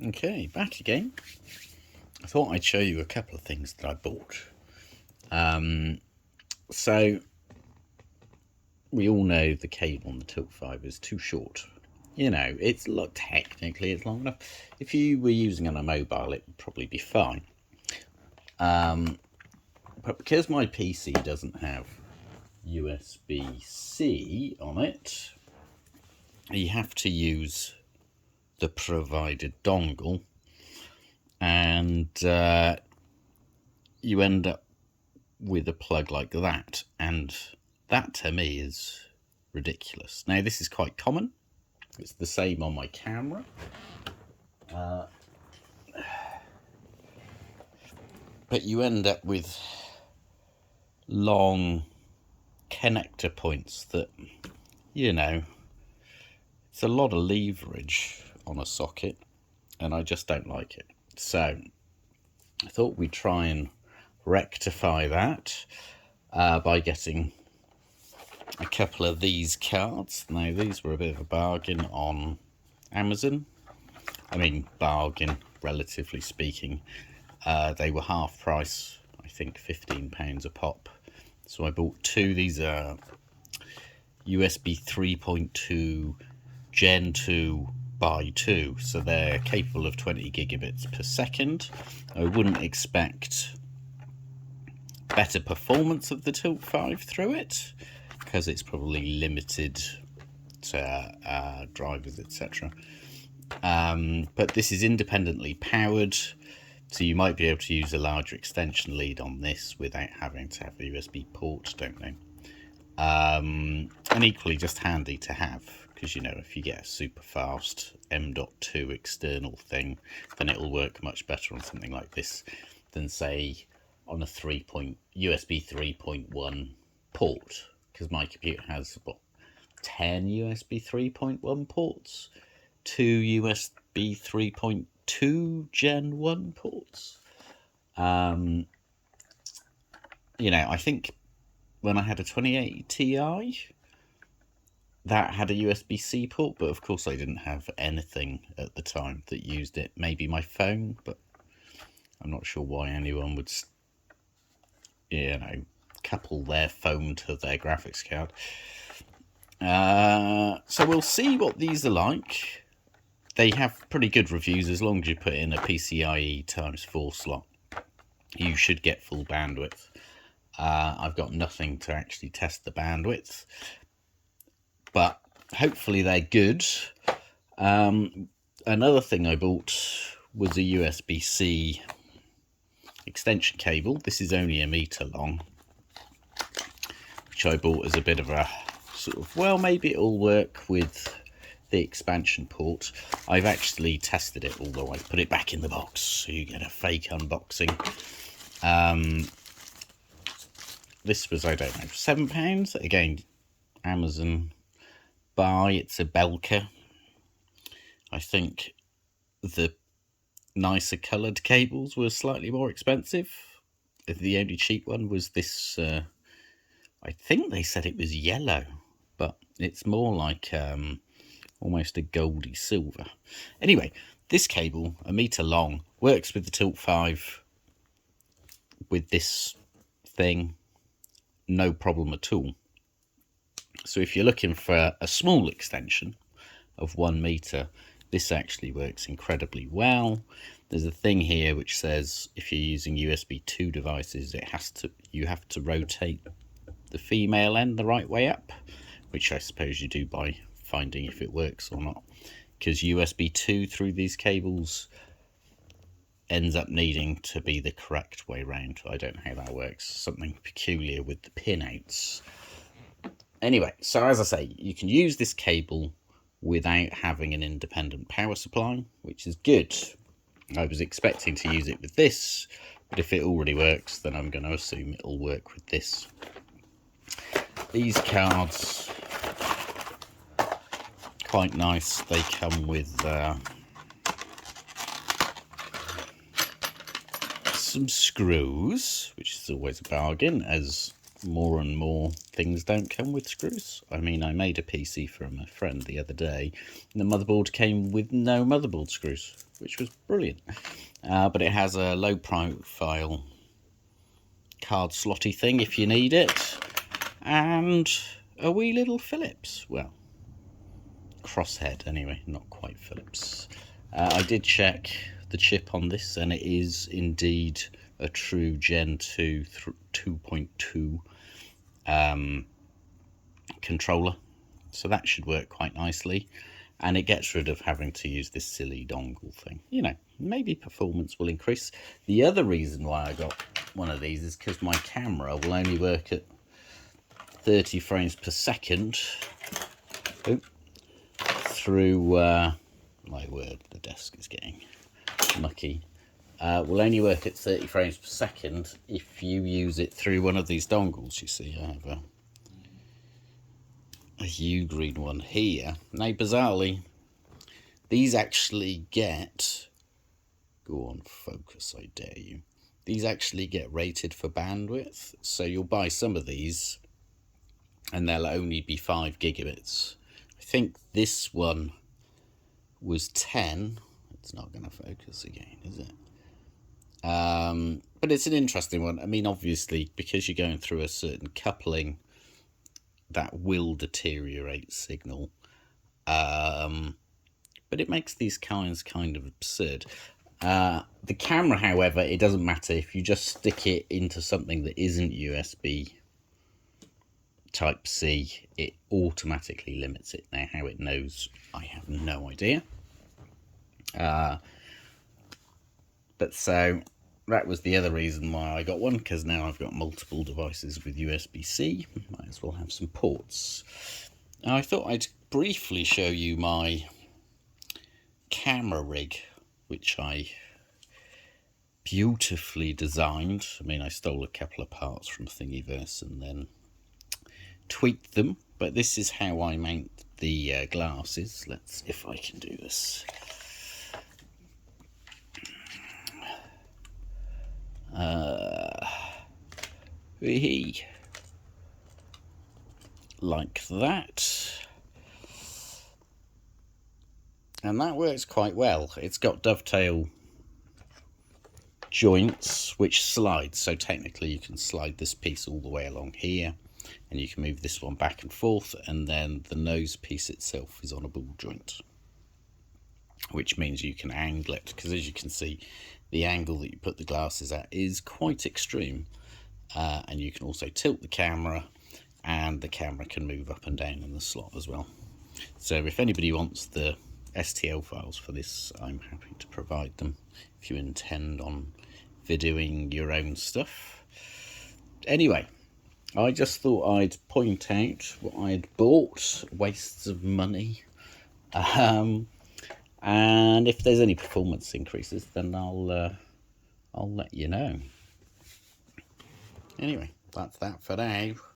Okay, back again. I thought I'd show you a couple of things that I bought. So we all know the cable on the Tilt 5 is too short. You know, technically it's long enough. If you were using on a mobile, it would probably be fine. But because my PC doesn't have USB-C on it, you have to use the provided dongle, and you end up with a plug like that, and that to me is ridiculous. Now, this is quite common. It's the same on my camera. But you end up with long connector points that, it's a lot of leverage on a socket, and I just don't like it. So I thought we'd try and rectify that by getting a couple of these cards. Now, these were a bit of a bargain on Amazon. I mean, bargain, relatively speaking. They were half price, I think £15 a pop. So I bought two. These are USB 3.2 Gen 2 by 2, so they're capable of 20 gigabits per second. I wouldn't expect better performance of the Tilt 5 through it, because it's probably limited to drivers, etc. But this is independently powered, so you might be able to use a larger extension lead on this without having to have a USB port, don't know. And equally just handy to have, because if you get a super fast M.2 external thing, then it'll work much better on something like this than, say, on a USB 3.1 port, because my computer has 10 USB 3.1 ports, 2 USB 3.2 Gen 1 ports. I think when I had a 2080 Ti, that had a USB-C port, but of course I didn't have anything at the time that used it. Maybe my phone, but I'm not sure why anyone would, couple their phone to their graphics card. So we'll see what these are like. They have pretty good reviews. As long as you put in a PCIe x4 slot, you should get full bandwidth. I've got nothing to actually test the bandwidth, but hopefully they're good. Another thing I bought was a USB-C extension cable. This is only 1 meter long, which I bought as a bit of a sort of, well, maybe it'll work with the expansion port. I've actually tested it, although I put it back in the box, so you get a fake unboxing. This was, I don't know, £7. Again, Amazon buy. It's a Belka. I think the nicer coloured cables were slightly more expensive. The only cheap one was this, I think they said it was yellow, but it's more like almost a goldy silver. Anyway, this cable, 1 meter long, works with the Tilt 5 with this thing, no problem at all. So if you're looking for a small extension of 1 meter, this actually works incredibly well. There's a thing here which says if you're using USB 2 devices, you have to rotate the female end the right way up, which I suppose you do by finding if it works or not, because USB 2 through these cables ends up needing to be the correct way round. I don't know how that works. Something peculiar with the pinouts. Anyway, so as I say, you can use this cable without having an independent power supply, which is good. I was expecting to use it with this, but if it already works, then I'm going to assume it'll work with this. These cards, quite nice. They come with some screws, which is always a bargain, as more and more things don't come with screws. I mean, I made a PC from a friend the other day, and the motherboard came with no motherboard screws, which was brilliant. But it has a low profile card slotty thing if you need it, and a wee little Phillips. Well, crosshead anyway, not quite Phillips. I did check the chip on this, and it is indeed a true Gen 2 2.2 controller, so that should work quite nicely, and it gets rid of having to use this silly dongle thing. You know, maybe performance will increase. The other reason why I got one of these is because my camera will only work at 30 frames per second. Through my word, the desk is getting mucky. Will only work at 30 frames per second if you use it through one of these dongles. You see, I have a U-green one here. Now, bizarrely, these actually get... Go on, focus, I dare you. These actually get rated for bandwidth. So you'll buy some of these, and they'll only be 5 gigabits. I think this one was 10. It's not going to focus again, is it? But it's an interesting one. I mean, obviously, because you're going through a certain coupling, that will deteriorate signal. But it makes these kind of absurd. The camera, however, it doesn't matter. If you just stick it into something that isn't USB Type-C, it automatically limits it. Now, how it knows, I have no idea. But so that was the other reason why I got one, because now I've got multiple devices with USB-C. Might as well have some ports. Now, I thought I'd briefly show you my camera rig, which I beautifully designed. I mean, I stole a couple of parts from Thingiverse and then tweaked them, but this is how I mount the glasses. Let's see if I can do this. Like that, and that works quite well. It's got dovetail joints which slide, so technically you can slide this piece all the way along here, and you can move this one back and forth, and then the nose piece itself is on a ball joint, which means you can angle it, because as you can see, the angle that you put the glasses at is quite extreme. And you can also tilt the camera, and the camera can move up and down in the slot as well. So if anybody wants the STL files for this, I'm happy to provide them if you intend on videoing your own stuff. Anyway, I just thought I'd point out what I'd bought, wastes of money, and if there's any performance increases, then I'll let you know. Anyway, that's that for now.